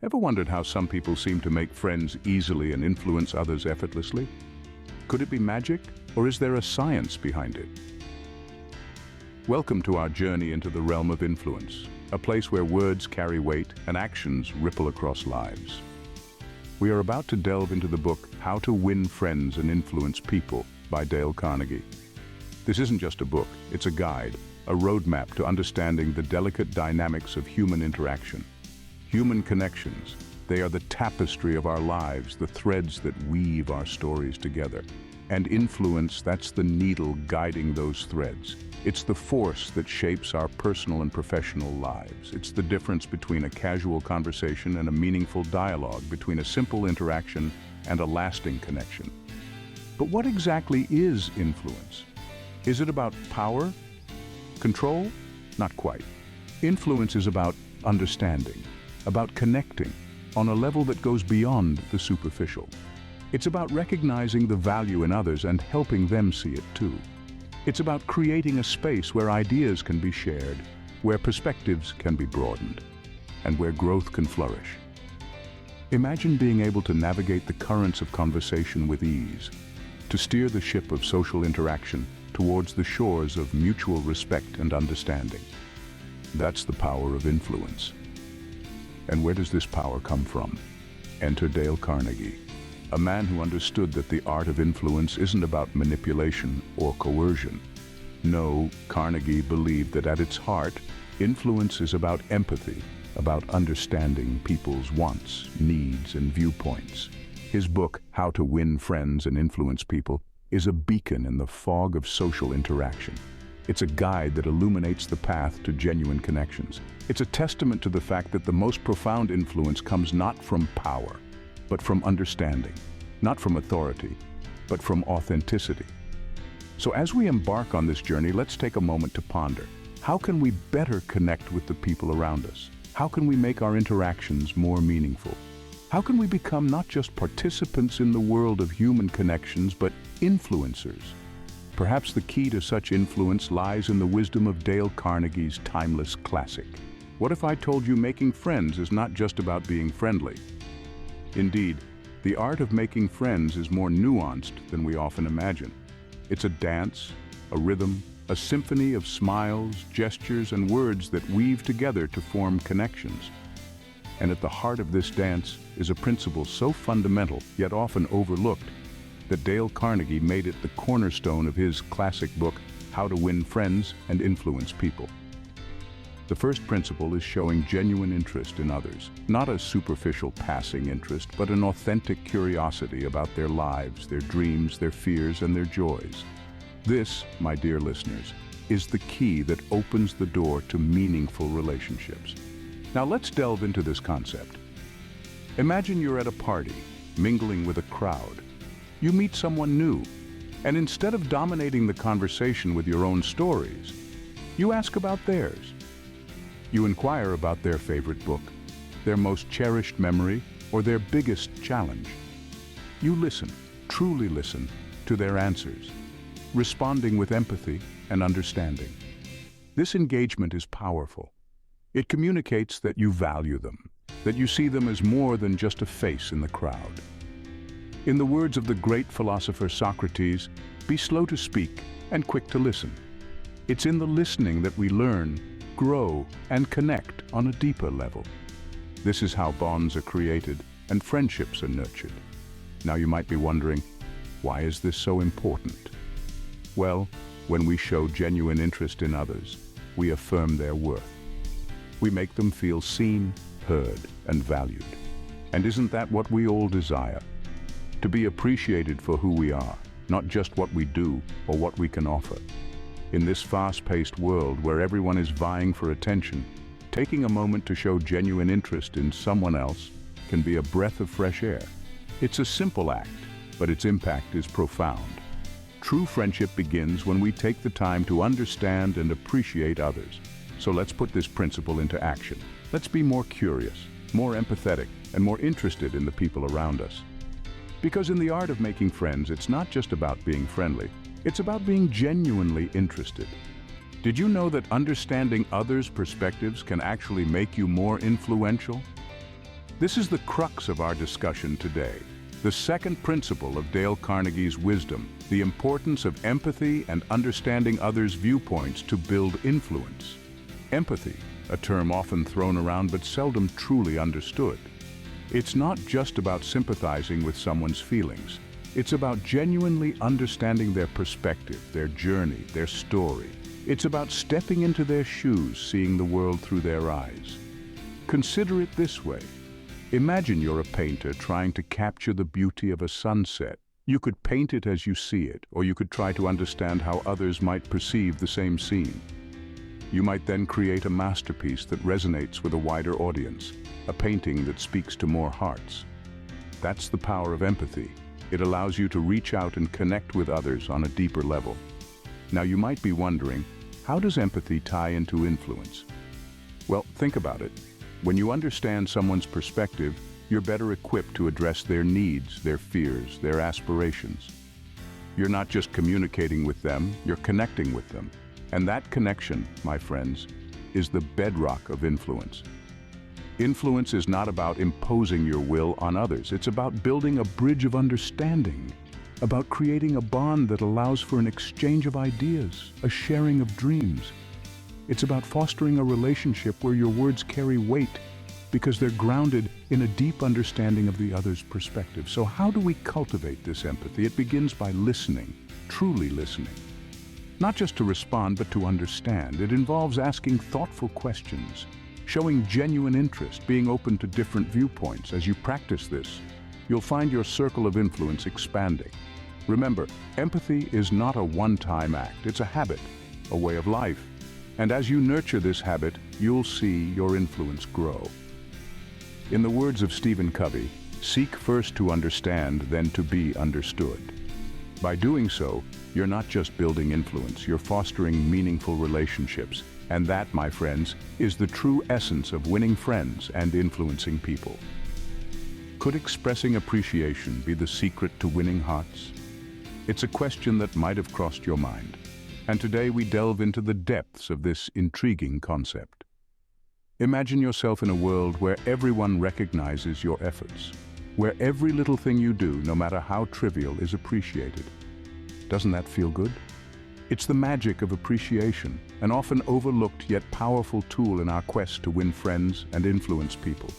Ever wondered how some people seem to make friends easily and influence others effortlessly? Could it be magic, or is there a science behind it? Welcome to our journey into the realm of influence, a place where words carry weight and actions ripple across lives. We are about to delve into the book How to Win Friends and Influence People by Dale Carnegie. This isn't just a book, it's a guide, a roadmap to understanding the delicate dynamics of human interaction. Human connections, they are the tapestry of our lives, the threads that weave our stories together. And influence, that's the needle guiding those threads. It's the force that shapes our personal and professional lives. It's the difference between a casual conversation and a meaningful dialogue, between a simple interaction and a lasting connection. But what exactly is influence? Is it about power? Control? Not quite. Influence is about understanding, about connecting on a level that goes beyond the superficial. It's about recognizing the value in others and helping them see it too. It's about creating a space where ideas can be shared, where perspectives can be broadened, and where growth can flourish. Imagine being able to navigate the currents of conversation with ease, to steer the ship of social interaction towards the shores of mutual respect and understanding. That's the power of influence. And where does this power come from? Enter Dale Carnegie, a man who understood that the art of influence isn't about manipulation or coercion. No, Carnegie believed that at its heart, influence is about empathy, about understanding people's wants, needs, and viewpoints. His book, How to Win Friends and Influence People, is a beacon in the fog of social interaction. It's a guide that illuminates the path to genuine connections. It's a testament to the fact that the most profound influence comes not from power, but from understanding, not from authority, but from authenticity. So as we embark on this journey, let's take a moment to ponder. How can we better connect with the people around us? How can we make our interactions more meaningful? How can we become not just participants in the world of human connections, but influencers? Perhaps the key to such influence lies in the wisdom of Dale Carnegie's timeless classic. What if I told you making friends is not just about being friendly? Indeed, the art of making friends is more nuanced than we often imagine. It's a dance, a rhythm, a symphony of smiles, gestures, and words that weave together to form connections. And at the heart of this dance is a principle so fundamental, yet often overlooked, that Dale Carnegie made it the cornerstone of his classic book, How to Win Friends and Influence People. The first principle is showing genuine interest in others, not a superficial passing interest, but an authentic curiosity about their lives, their dreams, their fears, and their joys. This, my dear listeners, is the key that opens the door to meaningful relationships. Now let's delve into this concept. Imagine you're at a party, mingling with a crowd. You meet someone new, and instead of dominating the conversation with your own stories, you ask about theirs. You inquire about their favorite book, their most cherished memory, or their biggest challenge. You listen, truly listen, to their answers, responding with empathy and understanding. This engagement is powerful. It communicates that you value them, that you see them as more than just a face in the crowd. In the words of the great philosopher Socrates, be slow to speak and quick to listen. It's in the listening that we learn, grow, and connect on a deeper level. This is how bonds are created and friendships are nurtured. Now you might be wondering, why is this so important? Well, when we show genuine interest in others, we affirm their worth. We make them feel seen, heard, and valued. And isn't that what we all desire? To be appreciated for who we are, not just what we do or what we can offer. In this fast-paced world where everyone is vying for attention, taking a moment to show genuine interest in someone else can be a breath of fresh air. It's a simple act, but its impact is profound. True friendship begins when we take the time to understand and appreciate others. So let's put this principle into action. Let's be more curious, more empathetic, and more interested in the people around us. Because in the art of making friends, it's not just about being friendly, it's about being genuinely interested. Did you know that understanding others' perspectives can actually make you more influential? This is the crux of our discussion today. The second principle of Dale Carnegie's wisdom, the importance of empathy and understanding others' viewpoints to build influence. Empathy, a term often thrown around but seldom truly understood. It's not just about sympathizing with someone's feelings. It's about genuinely understanding their perspective, their journey, their story. It's about stepping into their shoes, seeing the world through their eyes. Consider it this way. Imagine you're a painter trying to capture the beauty of a sunset. You could paint it as you see it, or you could try to understand how others might perceive the same scene. You might then create a masterpiece that resonates with a wider audience, a painting that speaks to more hearts. That's the power of empathy. It allows you to reach out and connect with others on a deeper level. Now you might be wondering, how does empathy tie into influence? Well, think about it. When you understand someone's perspective, you're better equipped to address their needs, their fears, their aspirations. You're not just communicating with them, you're connecting with them. And that connection, my friends, is the bedrock of influence. Influence is not about imposing your will on others. It's about building a bridge of understanding, about creating a bond that allows for an exchange of ideas, a sharing of dreams. It's about fostering a relationship where your words carry weight because they're grounded in a deep understanding of the other's perspective. So how do we cultivate this empathy? It begins by listening, truly listening. Not just to respond, but to understand. It involves asking thoughtful questions, showing genuine interest, being open to different viewpoints. As you practice this, you'll find your circle of influence expanding. Remember, empathy is not a one-time act. It's a habit, a way of life. And as you nurture this habit, you'll see your influence grow. In the words of Stephen Covey, seek first to understand, then to be understood. By doing so, you're not just building influence, you're fostering meaningful relationships. And that, my friends, is the true essence of winning friends and influencing people. Could expressing appreciation be the secret to winning hearts? It's a question that might have crossed your mind. And today we delve into the depths of this intriguing concept. Imagine yourself in a world where everyone recognizes your efforts, where every little thing you do, no matter how trivial, is appreciated. Doesn't that feel good? It's the magic of appreciation, an often overlooked yet powerful tool in our quest to win friends and influence people.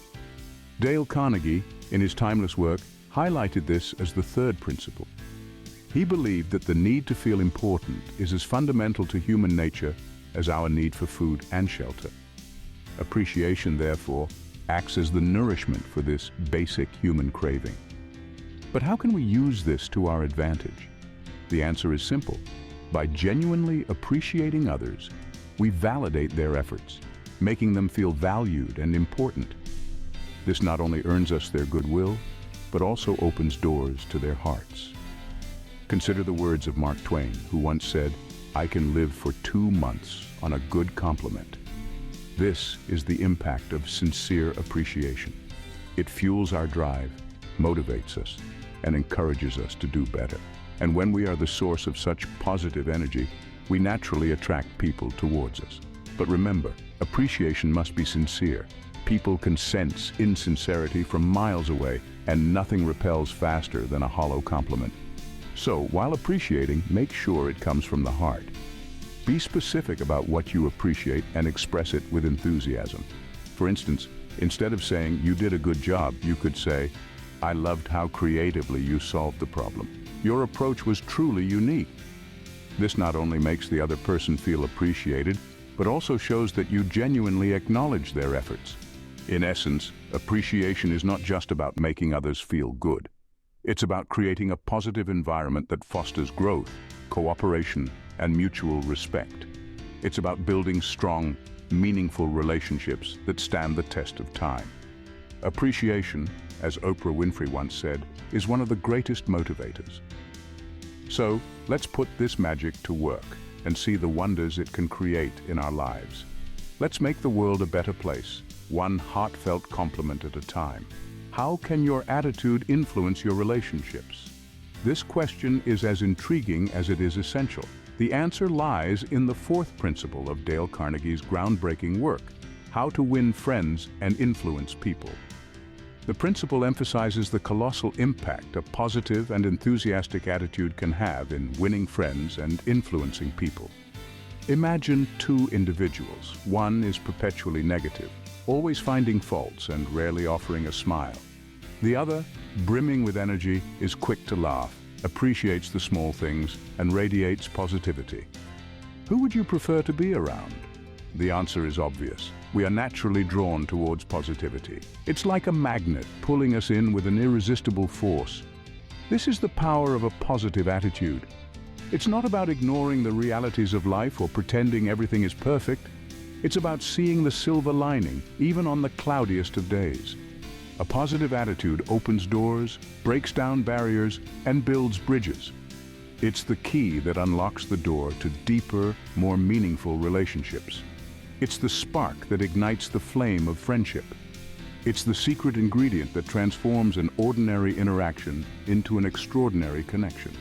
Dale Carnegie, in his timeless work, highlighted this as the third principle. He believed that the need to feel important is as fundamental to human nature as our need for food and shelter. Appreciation, therefore, acts as the nourishment for this basic human craving. But how can we use this to our advantage? The answer is simple. By genuinely appreciating others, we validate their efforts, making them feel valued and important. This not only earns us their goodwill, but also opens doors to their hearts. Consider the words of Mark Twain, who once said, "I can live for 2 months on a good compliment." This is the impact of sincere appreciation. It fuels our drive, motivates us, and encourages us to do better. And when we are the source of such positive energy, we naturally attract people towards us. But remember, appreciation must be sincere. People can sense insincerity from miles away, and nothing repels faster than a hollow compliment. So, while appreciating, make sure it comes from the heart. Be specific about what you appreciate and express it with enthusiasm. For instance, instead of saying, "You did a good job," you could say, "I loved how creatively you solved the problem. Your approach was truly unique." This not only makes the other person feel appreciated, but also shows that you genuinely acknowledge their efforts. In essence, appreciation is not just about making others feel good. It's about creating a positive environment that fosters growth, cooperation, and mutual respect. It's about building strong, meaningful relationships that stand the test of time. Appreciation, as Oprah Winfrey once said, is one of the greatest motivators. So, let's put this magic to work and see the wonders it can create in our lives. Let's make the world a better place, one heartfelt compliment at a time. How can your attitude influence your relationships? This question is as intriguing as it is essential. The answer lies in the fourth principle of Dale Carnegie's groundbreaking work, how to win friends and influence people. The principle emphasizes the colossal impact a positive and enthusiastic attitude can have in winning friends and influencing people. Imagine two individuals. One is perpetually negative, always finding faults and rarely offering a smile. The other, brimming with energy, is quick to laugh, appreciates the small things, and radiates positivity. Who would you prefer to be around? The answer is obvious. We are naturally drawn towards positivity. It's like a magnet pulling us in with an irresistible force. This is the power of a positive attitude. It's not about ignoring the realities of life or pretending everything is perfect. It's about seeing the silver lining, even on the cloudiest of days. A positive attitude opens doors, breaks down barriers, and builds bridges. It's the key that unlocks the door to deeper, more meaningful relationships. It's the spark that ignites the flame of friendship. It's the secret ingredient that transforms an ordinary interaction into an extraordinary connection.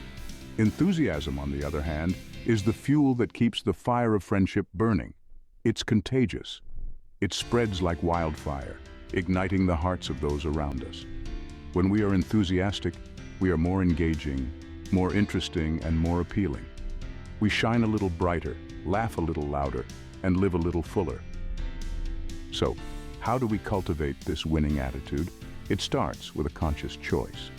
Enthusiasm, on the other hand, is the fuel that keeps the fire of friendship burning. It's contagious. It spreads like wildfire, igniting the hearts of those around us. When we are enthusiastic, we are more engaging, more interesting, and more appealing. We shine a little brighter, laugh a little louder, and live a little fuller. So, how do we cultivate this winning attitude? It starts with a conscious choice.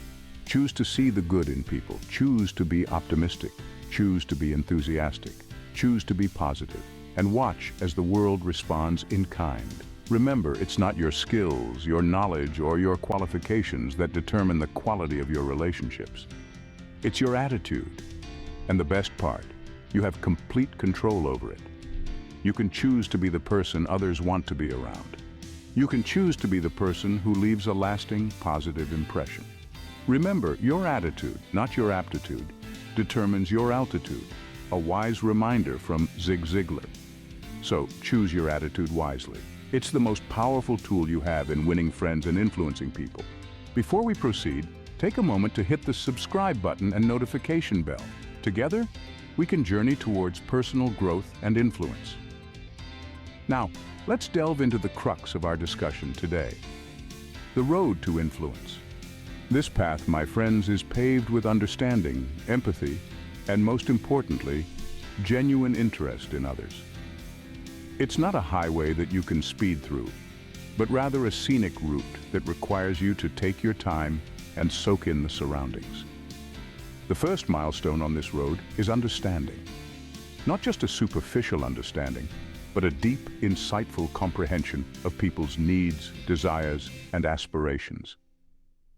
Choose to see the good in people. Choose to be optimistic. Choose to be enthusiastic. Choose to be positive. And watch as the world responds in kind. Remember, it's not your skills, your knowledge, or your qualifications that determine the quality of your relationships. It's your attitude. And the best part, you have complete control over it. You can choose to be the person others want to be around. You can choose to be the person who leaves a lasting, positive impression. Remember, your attitude, not your aptitude, determines your altitude, a wise reminder from Zig Ziglar. So, choose your attitude wisely. It's the most powerful tool you have in winning friends and influencing people. Before we proceed, take a moment to hit the subscribe button and notification bell. Together, we can journey towards personal growth and influence. Now, let's delve into the crux of our discussion today. The road to influence. This path, my friends, is paved with understanding, empathy, and most importantly, genuine interest in others. It's not a highway that you can speed through, but rather a scenic route that requires you to take your time and soak in the surroundings. The first milestone on this road is understanding. Not just a superficial understanding, but a deep, insightful comprehension of people's needs, desires, and aspirations.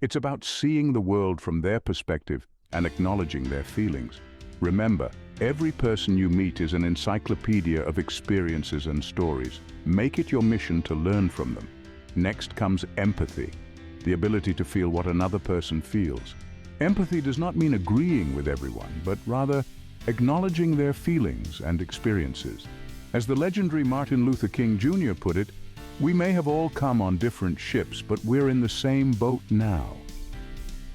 It's about seeing the world from their perspective and acknowledging their feelings. Remember, every person you meet is an encyclopedia of experiences and stories. Make it your mission to learn from them. Next comes empathy, the ability to feel what another person feels. Empathy does not mean agreeing with everyone, but rather acknowledging their feelings and experiences. As the legendary Martin Luther King Jr. put it, we may have all come on different ships, but we're in the same boat now.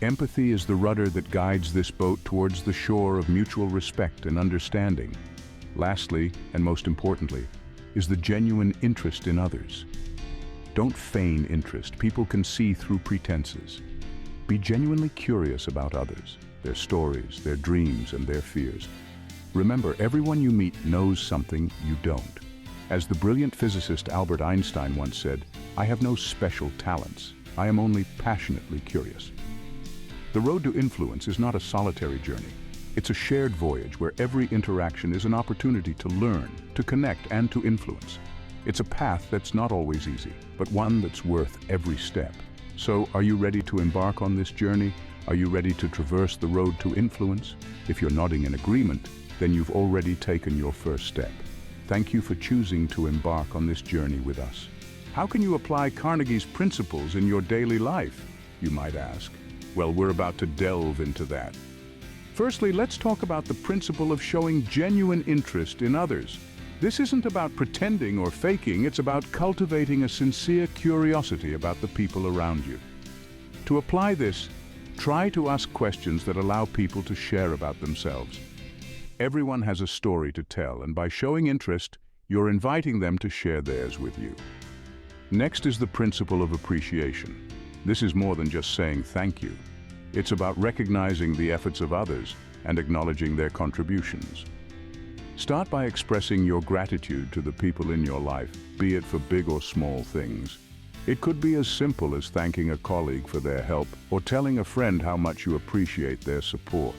Empathy is the rudder that guides this boat towards the shore of mutual respect and understanding. Lastly, and most importantly, is the genuine interest in others. Don't feign interest. People can see through pretenses. Be genuinely curious about others, their stories, their dreams, and their fears. Remember, everyone you meet knows something you don't. As the brilliant physicist Albert Einstein once said, "I have no special talents. I am only passionately curious." The road to influence is not a solitary journey. It's a shared voyage where every interaction is an opportunity to learn, to connect, and to influence. It's a path that's not always easy, but one that's worth every step. So, are you ready to embark on this journey? Are you ready to traverse the road to influence? If you're nodding in agreement, then you've already taken your first step. Thank you for choosing to embark on this journey with us. How can you apply Carnegie's principles in your daily life, you might ask? Well, we're about to delve into that. Firstly, let's talk about the principle of showing genuine interest in others. This isn't about pretending or faking, it's about cultivating a sincere curiosity about the people around you. To apply this, try to ask questions that allow people to share about themselves. Everyone has a story to tell, and by showing interest, you're inviting them to share theirs with you. Next is the principle of appreciation. This is more than just saying thank you. It's about recognizing the efforts of others and acknowledging their contributions. Start by expressing your gratitude to the people in your life, be it for big or small things. It could be as simple as thanking a colleague for their help or telling a friend how much you appreciate their support.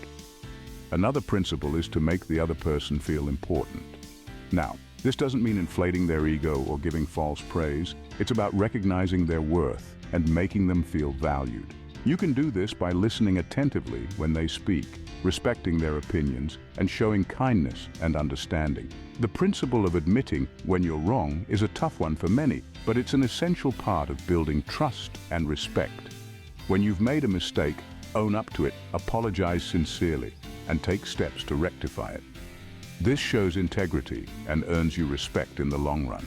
Another principle is to make the other person feel important. Now, this doesn't mean inflating their ego or giving false praise. It's about recognizing their worth and making them feel valued. You can do this by listening attentively when they speak, respecting their opinions, and showing kindness and understanding. The principle of admitting when you're wrong is a tough one for many, but it's an essential part of building trust and respect. When you've made a mistake, own up to it, apologize sincerely, and take steps to rectify it. This shows integrity and earns you respect in the long run.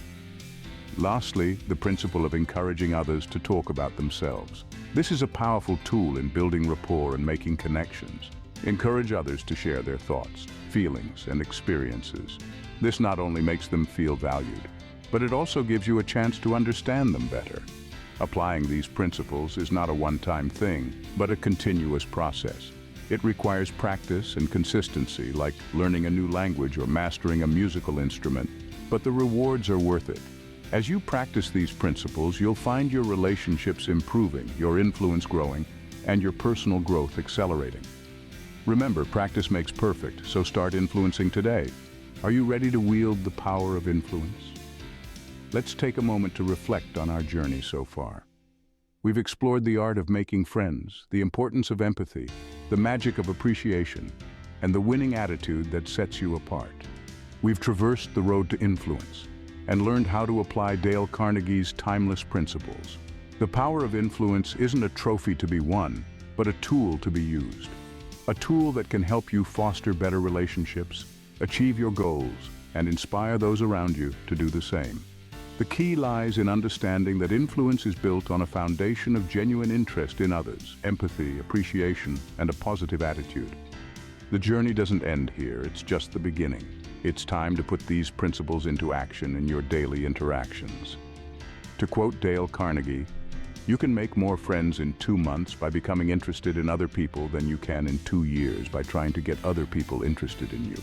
Lastly, the principle of encouraging others to talk about themselves. This is a powerful tool in building rapport and making connections. Encourage others to share their thoughts, feelings, and experiences. This not only makes them feel valued, but it also gives you a chance to understand them better. Applying these principles is not a one-time thing, but a continuous process. It requires practice and consistency, like learning a new language or mastering a musical instrument, but the rewards are worth it. As you practice these principles, you'll find your relationships improving, your influence growing, and your personal growth accelerating. Remember, practice makes perfect, so start influencing today. Are you ready to wield the power of influence? Let's take a moment to reflect on our journey so far. We've explored the art of making friends, the importance of empathy, the magic of appreciation, and the winning attitude that sets you apart. We've traversed the road to influence and learned how to apply Dale Carnegie's timeless principles. The power of influence isn't a trophy to be won, but a tool to be used. A tool that can help you foster better relationships, achieve your goals, and inspire those around you to do the same. The key lies in understanding that influence is built on a foundation of genuine interest in others, empathy, appreciation, and a positive attitude. The journey doesn't end here, it's just the beginning. It's time to put these principles into action in your daily interactions. To quote Dale Carnegie, you can make more friends in 2 months by becoming interested in other people than you can in 2 years by trying to get other people interested in you.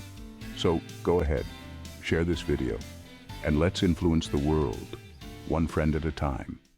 So go ahead, share this video, and let's influence the world, one friend at a time.